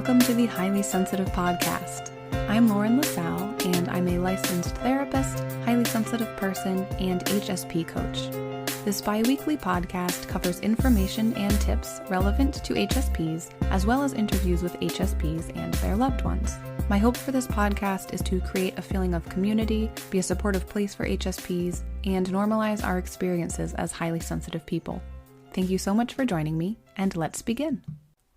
Welcome to the Highly Sensitive Podcast. I'm Lauren LaSalle, and I'm a licensed therapist, highly sensitive person, and HSP coach. This bi-weekly podcast covers information and tips relevant to HSPs, as well as interviews with HSPs and their loved ones. My hope for this podcast is to create a feeling of community, be a supportive place for HSPs, and normalize our experiences as highly sensitive people. Thank you so much for joining me, and let's begin.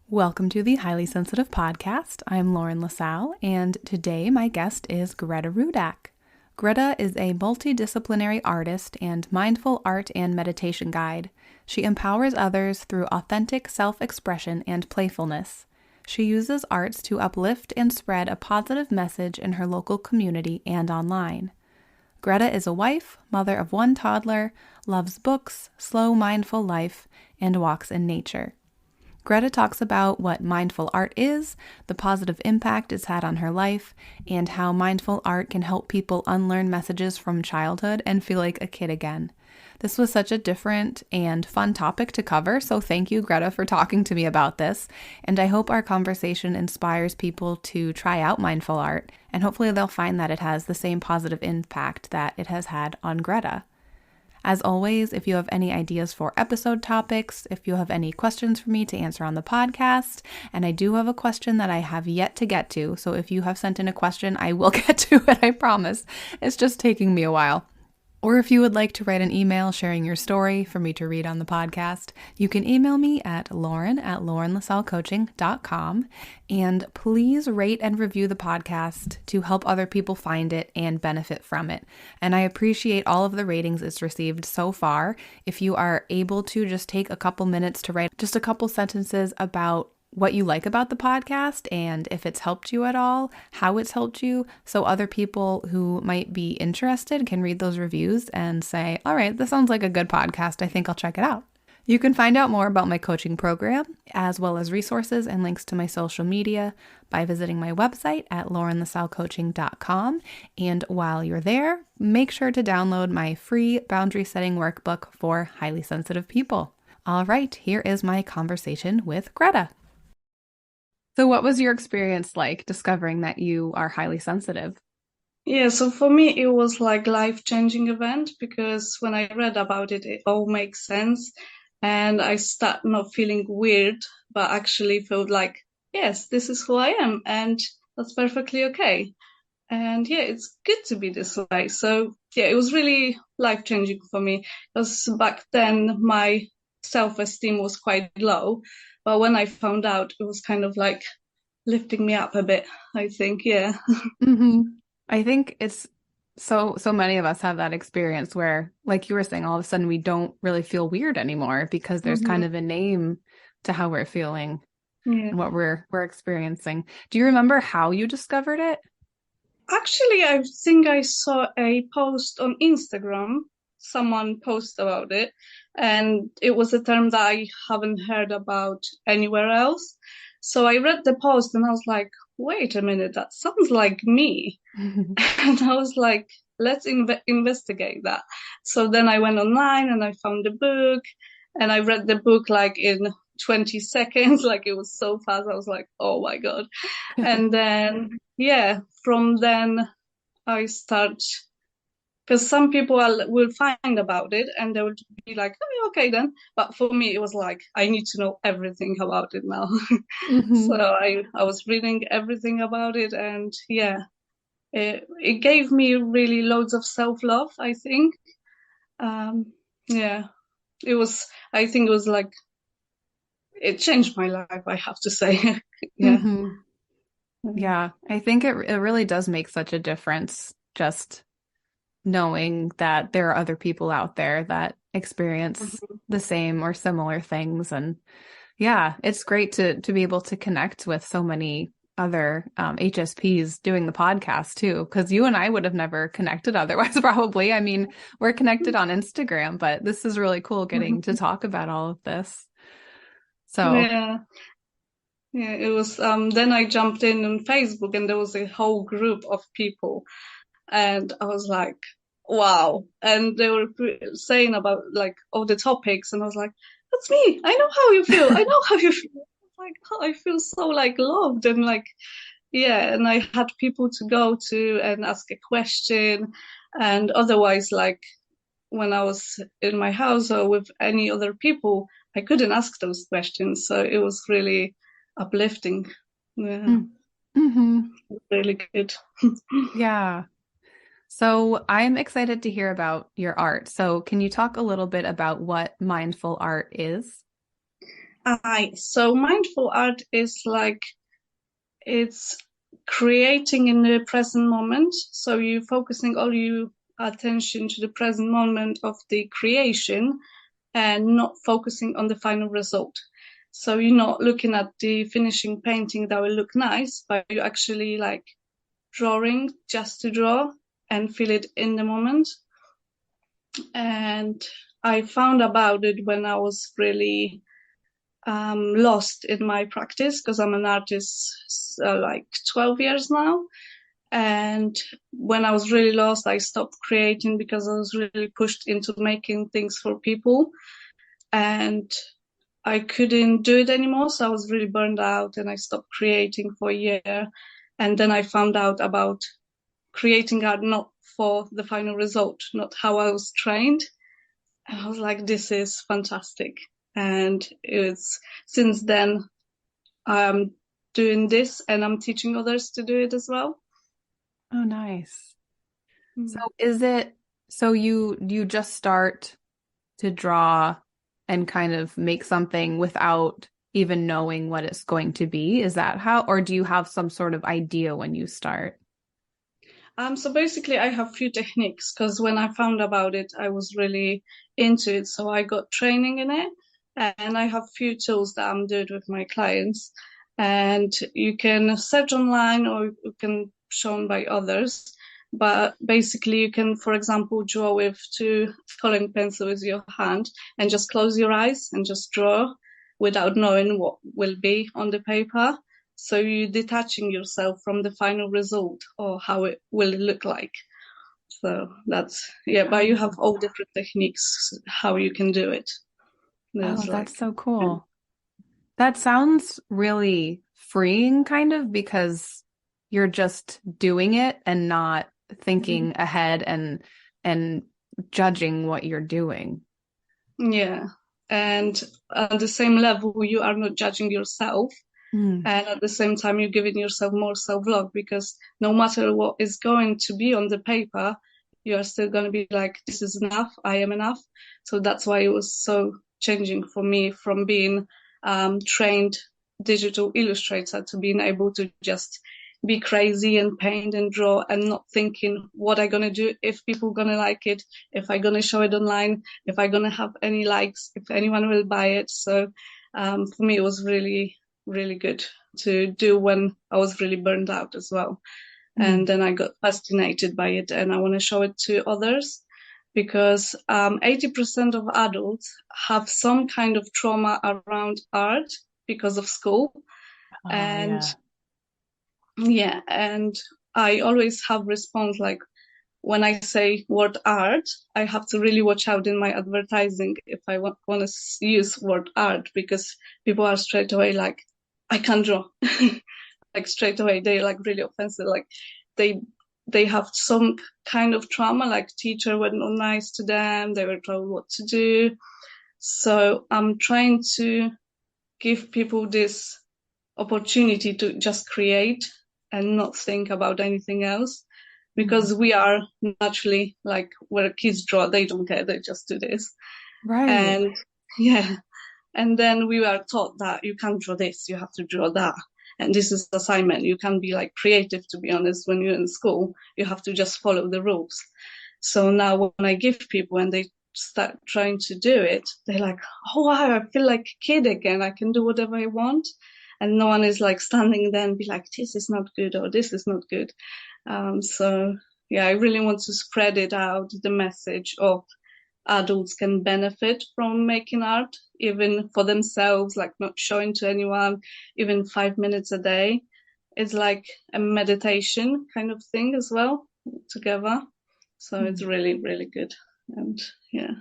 Welcome to the Highly Sensitive Podcast. I'm Lauren LaSalle, and today my guest is Greta Rudak. Greta is a multidisciplinary artist and mindful art and meditation guide. She empowers others through authentic self-expression and playfulness. She uses arts to uplift and spread a positive message in her local community and online. Greta is a wife, mother of one toddler, loves books, slow mindful life, and walks in nature. Greta talks about what mindful art is, the positive impact it's had on her life, and how mindful art can help people unlearn messages from childhood and feel like a kid again. This was such a different and fun topic to cover, so thank you, Greta, for talking to me about this, and I hope our conversation inspires people to try out mindful art, and hopefully they'll find that it has the same positive impact that it has had on Greta. As always, if you have any ideas for episode topics, if you have any questions for me to answer on the podcast, and I do have a question that I have yet to get to, so if you have sent in a question, I will get to it, I promise. It's just taking me a while. Or if you would like to write an email sharing your story for me to read on the podcast, you can email me at lauren@laurenlasallecoaching.com. And please rate and review the podcast to help other people find it and benefit from it. And I appreciate all of the ratings it's received so far. If you are able to just take a couple minutes to write just a couple sentences about what you like about the podcast and if it's helped you at all, how it's helped you, so other people who might be interested can read those reviews and say, all right, this sounds like a good podcast. I think I'll check it out. You can find out more about my coaching program, as well as resources and links to my social media by visiting my website at laurenlasallecoaching.com. And while you're there, make sure to download my free boundary setting workbook for highly sensitive people. All right, here is my conversation with Greta. So what was your experience like discovering that you are highly sensitive? Yeah, so for me, it was like life-changing event because when I read about it, it all makes sense. And I start not feeling weird, but actually felt like, yes, this is who I am. And that's perfectly okay. And yeah, it's good to be this way. So yeah, it was really life-changing for me because back then my self-esteem was quite low. But when I found out, it was kind of like lifting me up a bit, I think. Yeah. Mm-hmm. I think it's so many of us have that experience where, like you were saying, all of a sudden we don't really feel weird anymore because there's kind of a name to how we're feeling and what we're experiencing. Do you remember how you discovered it? Actually, I think I saw a post on Instagram. Someone posted about it, and it was a term that I haven't heard about anywhere else. So I read the post and I was like, wait a minute, that sounds like me. And I was like, let's investigate that. So then I went online and I found the book and I read the book like in 20 seconds, like it was so fast. I was like, oh my God. And then, yeah, from then I start, because some people will find about it and they will be like, oh, okay then. But for me, it was like, I need to know everything about it now. So I was reading everything about it and yeah, it gave me really loads of self-love, I think. Yeah, I think it was like, it changed my life, I have to say. Yeah. Yeah, I think it really does make such a difference just knowing that there are other people out there that experience the same or similar things. And yeah, it's great to be able to connect with so many other HSPs doing the podcast too, because you and I would have never connected otherwise, probably. I mean, we're connected on Instagram, but this is really cool getting to talk about all of this. So yeah, it was, then I jumped in on Facebook and there was a whole group of people and I was like, wow. And they were saying about like all the topics and I was like, that's me. I know how you feel. I know how you feel. like, oh, I feel so like loved and like, yeah. And I had people to go to and ask a question. And otherwise, like when I was in my house or with any other people, I couldn't ask those questions. So it was really uplifting. Yeah, Mm-hmm. really good. Yeah. So I'm excited to hear about your art. So can you talk a little bit about what mindful art is? So mindful art is like it's creating in the present moment. So you focusing all your attention to the present moment of the creation and not focusing on the final result. So you're not looking at the finishing painting that will look nice, but you're actually like drawing just to draw and feel it in the moment. And I found about it when I was really lost in my practice because I'm an artist like 12 years now. And when I was really lost, I stopped creating because I was really pushed into making things for people. And I couldn't do it anymore. So I was really burned out and I stopped creating for a year. And then I found out about creating art not for the final result, not how I was trained. And I was like, this is fantastic. And it's since then I'm doing this and I'm teaching others to do it as well. Oh, nice. So Mm. is it so you just start to draw and kind of make something without even knowing what it's going to be? Is that how, or do you have some sort of idea when you start? So basically, I have few techniques because when I found about it, I was really into it. So I got training in it, and I have few tools that I'm doing with my clients. And you can search online or you can shown by others. But basically, you can, for example, draw with two coloring pencils with your hand and just close your eyes and just draw without knowing what will be on the paper. So you're detaching yourself from the final result or how it will look like. So that's, yeah, but you have all different techniques how you can do it. Oh, There's that's like, so cool. That sounds really freeing, kind of, because you're just doing it and not thinking ahead and judging what you're doing. yeah. And at the same level, you are not judging yourself. Mm. And at the same time, you're giving yourself more self-love because no matter what is going to be on the paper, you are still going to be like, this is enough. I am enough. So that's why it was so changing for me from being trained digital illustrator to being able to just be crazy and paint and draw and not thinking what I'm going to do, if people going to like it, if I'm going to show it online, if I'm going to have any likes, if anyone will buy it. So for me, it was really good to do when I was really burned out as well. And Mm. then I got fascinated by it and I want to show it to others because 80% of adults have some kind of trauma around art because of school. Oh, And yeah. yeah, and I always have response like when I say word art, I have to really watch out in my advertising if I want to use word art because people are straight away like, I can't draw. Like straight away, they're like really offensive. Like they they have some kind of trauma, like teacher were not nice to them, they were told what to do. So I'm trying to give people this opportunity to just create and not think about anything else Mhm. because we are naturally like where kids draw, they don't care, they just do this. Right. And yeah, and then we were taught that you can't draw this, you have to draw that. And this is assignment. You can't be like creative, to be honest, when you're in school. You have to just follow the rules. So now when I give people and they start trying to do it, they're like, oh wow, I feel like a kid again. I can do whatever I want. And no one is like standing there and be like, this is not good or this is not good. So yeah, I really want to spread it out, the message of adults can benefit from making art, even for themselves, like not showing to anyone, even 5 minutes a day. It's like a meditation kind of thing as well together. So it's Mm. really good. And yeah.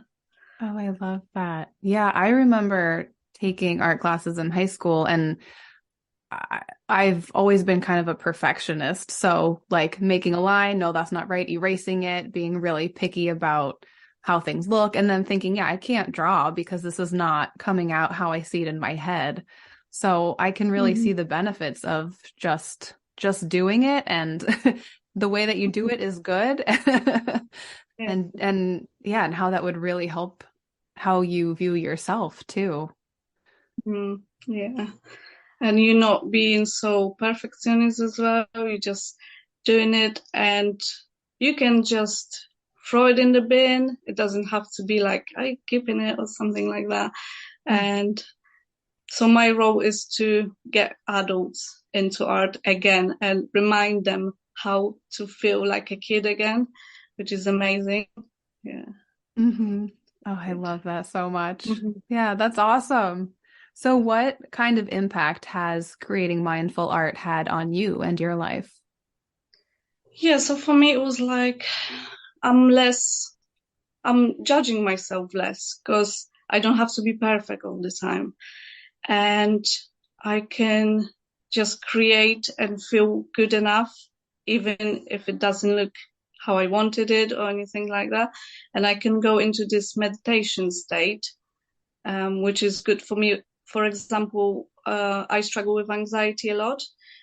Oh, I love that. Yeah, I remember taking art classes in high school, and I've always been kind of a perfectionist. So like making a line, no, that's not right, erasing it, being really picky about how things look, and then thinking, yeah, I can't draw because this is not coming out how I see it in my head. So I can really Hmm. see the benefits of just doing it, and the way that you do it is good. Yeah. And yeah, and how that would really help how you view yourself too. Mm, yeah. And you not being so perfectionist as well. You're just doing it, and you can just throw it in the bin. It doesn't have to be like I keeping it or something like that. Mm. And so my role is to get adults into art again and remind them how to feel like a kid again, which is amazing. Yeah. Hmm. Oh, I Good. love that so much. Mhm. Yeah, that's awesome. So what kind of impact has creating mindful art had on you and your life? Yeah, so for me it was like I'm less I'm judging myself less because I don't have to be perfect all the time. And I can just create and feel good enough, even if it doesn't look how I wanted it or anything like that. And I can go into this meditation state, which is good for me. For example, I struggle with anxiety a lot,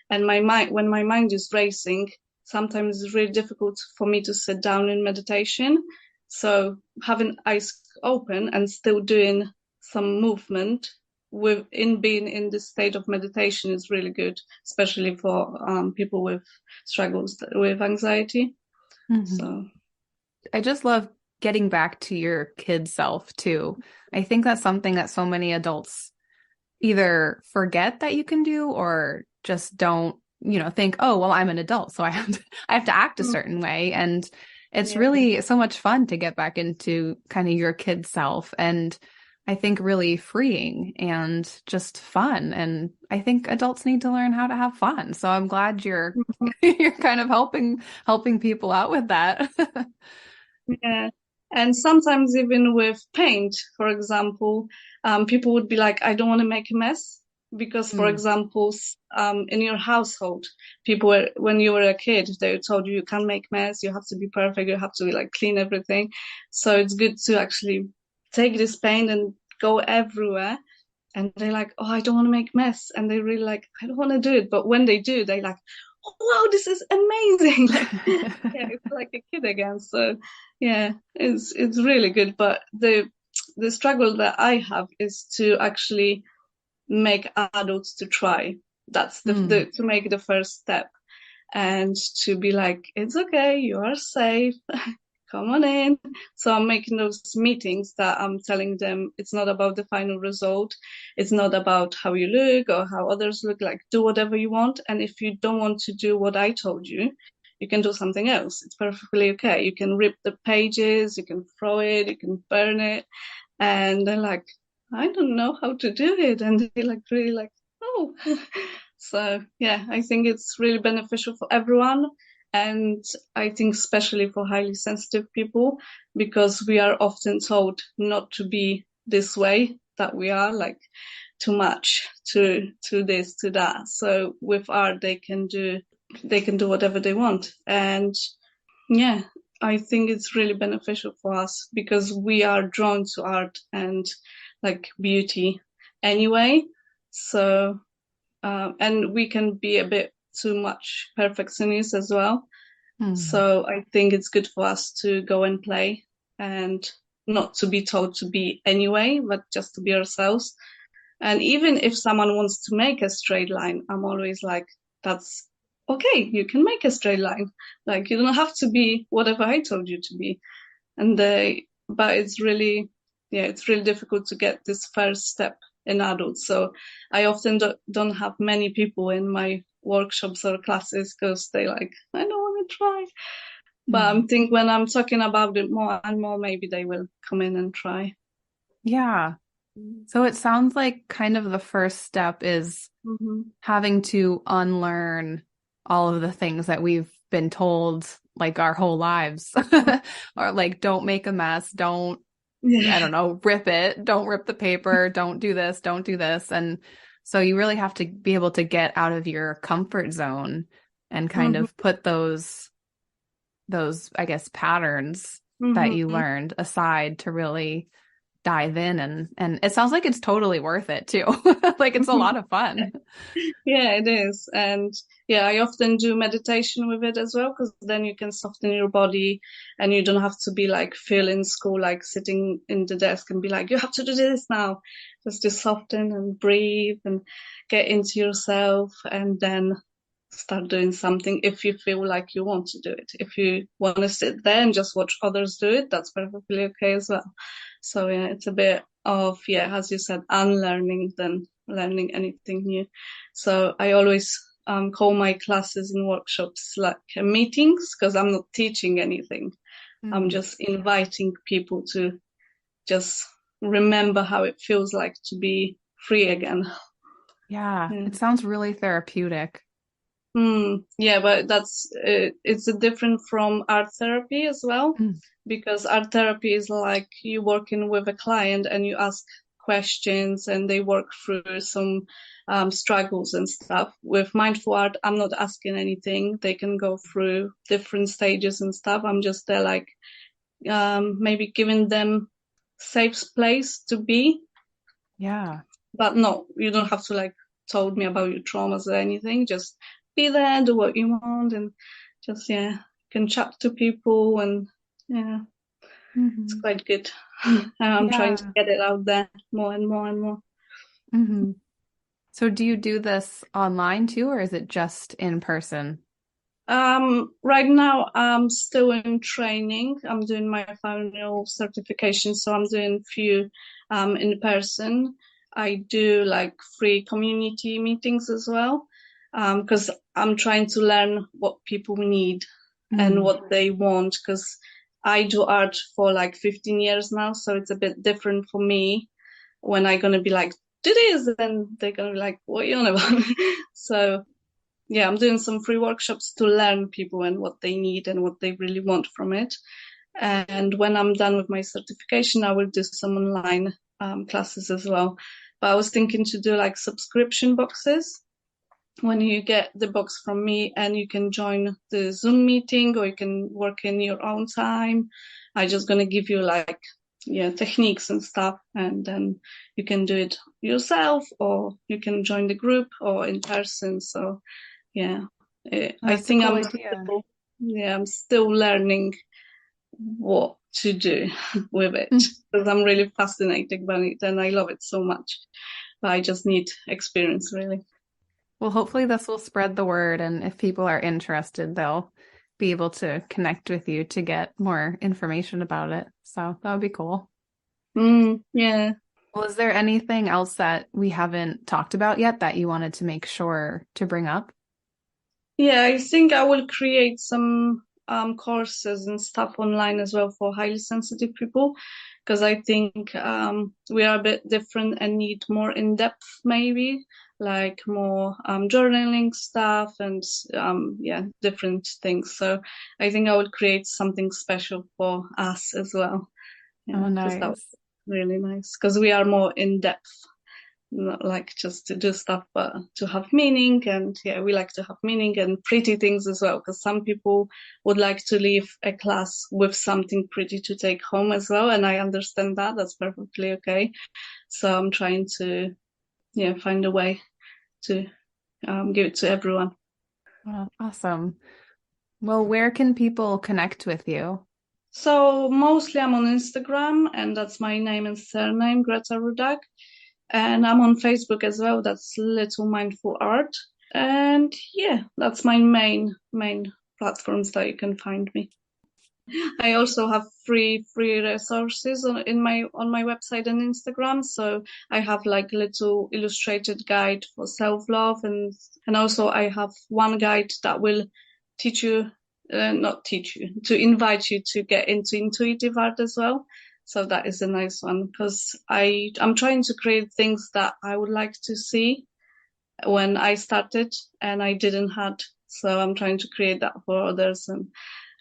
and when my mind is racing, sometimes it's really difficult for me to sit down in meditation. So having eyes open and still doing some movement within being in this state of meditation is really good, especially for people with struggles with anxiety. Hmm. So. I just love getting back to your kid self too. I think that's something that so many adults either forget that you can do or just don't, think, oh, well, I'm an adult, so I have to act a Mm, certain way. And it's yeah. really so much fun to get back into kind of your kid self. And I think really freeing and just fun. And I think adults need to learn how to have fun. So I'm glad you're Mhm. you're kind of helping people out with that. Yeah. And sometimes even with paint, for example, people would be like, I don't want to make a mess. Because, for Mm. example, in your household, people were, when you were a kid, they told you can't make mess, you have to be perfect, you have to like clean everything. So it's good to actually take this paint and go everywhere. And they're like, oh, I don't want to make mess. And they really like, I don't want to do it. But when they do, they like, oh, wow, this is amazing. Like, yeah, it's like a kid again. So yeah, it's really good. But the struggle that I have is to actually make adults to try. That's Mm. the to make the first step and to be like, it's okay, you are safe, come on in. So I'm making those meetings that I'm telling them it's not about the final result. It's not about how you look or how others look. Like, do whatever you want. And if you don't want to do what I told you, you can do something else. It's perfectly okay. You can rip the pages, you can throw it, you can burn it. And they're like, I don't know how to do it. And they're like, really like, oh. So yeah, I think it's really beneficial for everyone. And I think especially for highly sensitive people, because we are often told not to be this way that we are, like too much, to this, to that. So with art, they can do whatever they want. And yeah, I think it's really beneficial for us because we are drawn to art and like beauty anyway. So, and we can be a bit too much perfectionist as well. Mm. So I think it's good for us to go and play and not to be told to be anyway, but just to be ourselves. And even if someone wants to make a straight line, I'm always like, that's okay. You can make a straight line. Like you don't have to be whatever I told you to be. And but it's really, yeah, it's really difficult to get this first step in adults. So I often don't have many people in my workshops or classes because they like, I don't want to try. But I Mm. think when I'm talking about it more and more, maybe they will come in and try. Yeah. So it sounds like kind of the first step is Mm-hmm. having to unlearn all of the things that we've been told like our whole lives. Or like don't make a mess, don't Yeah. I don't know, rip it, don't rip the paper, don't do this, don't do this. And so you really have to be able to get out of your comfort zone and kind Hmm. of put those, I guess, patterns that you Hmm. learned aside to really dive in and it sounds like it's totally worth it too. Like it's a lot of fun. Yeah, it is. And yeah, I often do meditation with it as well, because then you can soften your body and you don't have to be like Phil in school, like sitting in the desk and be like, you have to do this now. Just to soften and breathe and get into yourself and then start doing something if you feel like you want to do it. If you want to sit there and just watch others do it, that's perfectly okay as well. So yeah, it's a bit of, yeah, as you said, unlearning than learning anything new. So I always call my classes and workshops like meetings, because I'm not teaching anything. I'm Mm. just inviting people to just remember how it feels like to be free again. Yeah, Yeah. it sounds really therapeutic. Yeah, but that's it's different from art therapy as well, Mm. because art therapy is like you working with a client and you ask questions and they work through some struggles and stuff. With mindful art, I'm not asking anything. They can go through different stages and stuff. I'm just there like maybe giving them safe place to be, Yeah. but no, you don't have to like told me about your traumas or anything. Just be there, do what you want, and just yeah, can chat to people, and yeah, it's Hmm. quite good. And I'm trying to Yeah. get it out there more and more and more. Hmm. So do you do this online too, or is it just in person? Right now I'm still in training. I'm doing my final certification, so I'm doing few in person. I do like free community meetings as well, because I'm trying to learn what people need and Mm. what they want. Because I do art for like 15 years now, so it's a bit different for me when I'm gonna be like, do this, and they're gonna be like, what are you on about? So yeah, I'm doing some free workshops to learn people and what they need and what they really want from it. And when I'm done with my certification, I will do some online classes as well. But I was thinking to do like subscription boxes when you get the box from me and you can join the Zoom meeting or you can work in your own time. I just gonna give you like yeah techniques and stuff, and then you can do it yourself or you can join the group or in person. So yeah, I That's a think cool idea. I'm still learning what to do with it, Mm. because I'm really fascinated by it and I love it so much. But I just need experience, really. Well, hopefully this will spread the word, and if people are interested, they'll be able to connect with you to get more information about it. So that would be cool. Yeah. Well, is there anything else that we haven't talked about yet that you wanted to make sure to bring up? Yeah, I think I will create some courses and stuff online as well for highly sensitive people, because I think we are a bit different and need more in-depth, maybe like more journaling stuff and yeah, different things. So I think I will create something special for us as well. Yeah, Oh, because that was nice. really nice, because we are more in-depth, not like just to do stuff, but to have meaning. And yeah, we like to have meaning and pretty things as well, because some people would like to leave a class with something pretty to take home as well. And I understand that. That's perfectly okay. So I'm trying to, yeah, find a way to give it to everyone. Well, awesome. Well, where can people connect with you? So mostly I'm on Instagram, and that's my name and surname, Greta Rudak. And I'm on Facebook as well. That's Little Mindful Art. And yeah, that's my main platforms that you can find me. I also have free resources on my website and Instagram. So I have like little illustrated guide for self-love, and also I have one guide that will teach you not teach you to invite you to get into intuitive art as well. So that is a nice one, because I'm trying to create things that I would like to see when I started and I didn't had. So I'm trying to create that for others,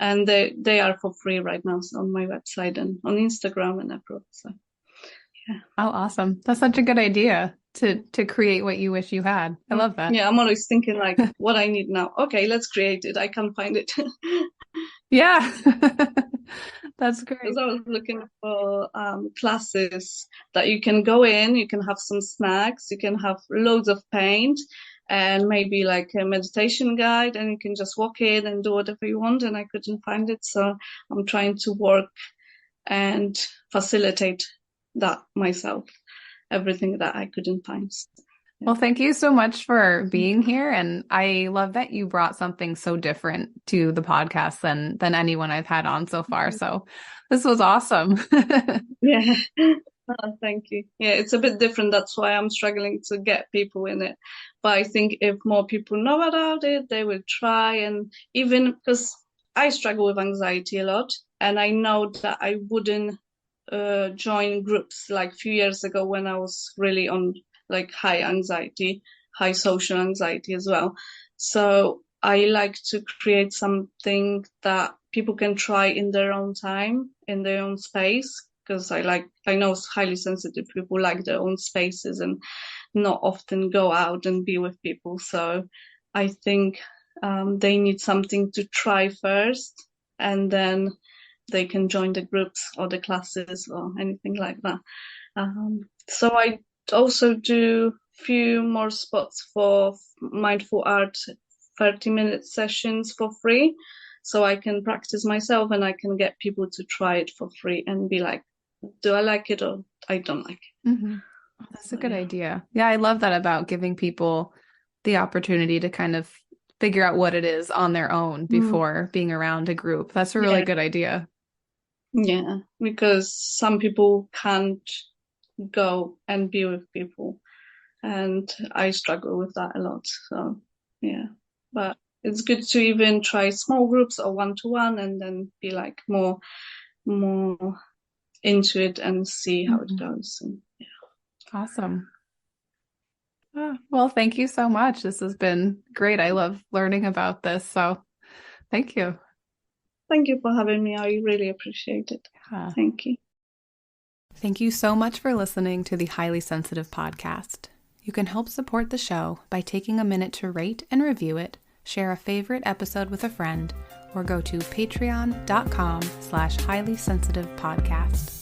and they are for free right now on my website and on Instagram and everywhere. So yeah. Oh, awesome. That's such a good idea to create what you wish you had. I love that. Yeah, I'm always thinking like what I need now. Okay, let's create it. I can't find it. Yeah. That's great. Because I was looking for classes that you can go in, you can have some snacks, you can have loads of paint and maybe like a meditation guide, and you can just walk in and do whatever you want, and I couldn't find it. So I'm trying to work and facilitate that myself, everything that I couldn't find. Well, thank you so much for being here. And I love that you brought something so different to the podcast than anyone I've had on so far. So this was awesome. Yeah. Thank you. Yeah, it's a bit different. That's why I'm struggling to get people in it. But I think if more people know about it, they will try. And even because I struggle with anxiety a lot, and I know that I wouldn't join groups like a few years ago when I was really on like high anxiety, high social anxiety as well. So I like to create something that people can try in their own time, in their own space, because I know highly sensitive people like their own spaces and not often go out and be with people. So I think they need something to try first, and then they can join the groups or the classes or anything like that. So I also do few more spots for mindful art 30-minute sessions for free, so I can practice myself and I can get people to try it for free and be like, do I like it or I don't like it. Mm-hmm. Oh, that's a good idea. Yeah, I love that about giving people the opportunity to kind of figure out what it is on their own before being around a group. That's a really good idea. Yeah, because some people can't go and be with people, and I struggle with that a lot. So yeah, but it's good to even try small groups or one-to-one and then be like more into it and see how it goes. And, yeah. Awesome. Oh, well, thank you so much. This has been great. I love learning about this. So thank you. Thank you for having me. I really appreciate it. Yeah. Thank you. Thank you so much for listening to the Highly Sensitive podcast. You can help support the show by taking a minute to rate and review it, share a favorite episode with a friend, or go to patreon.com/highlysensitivepodcast.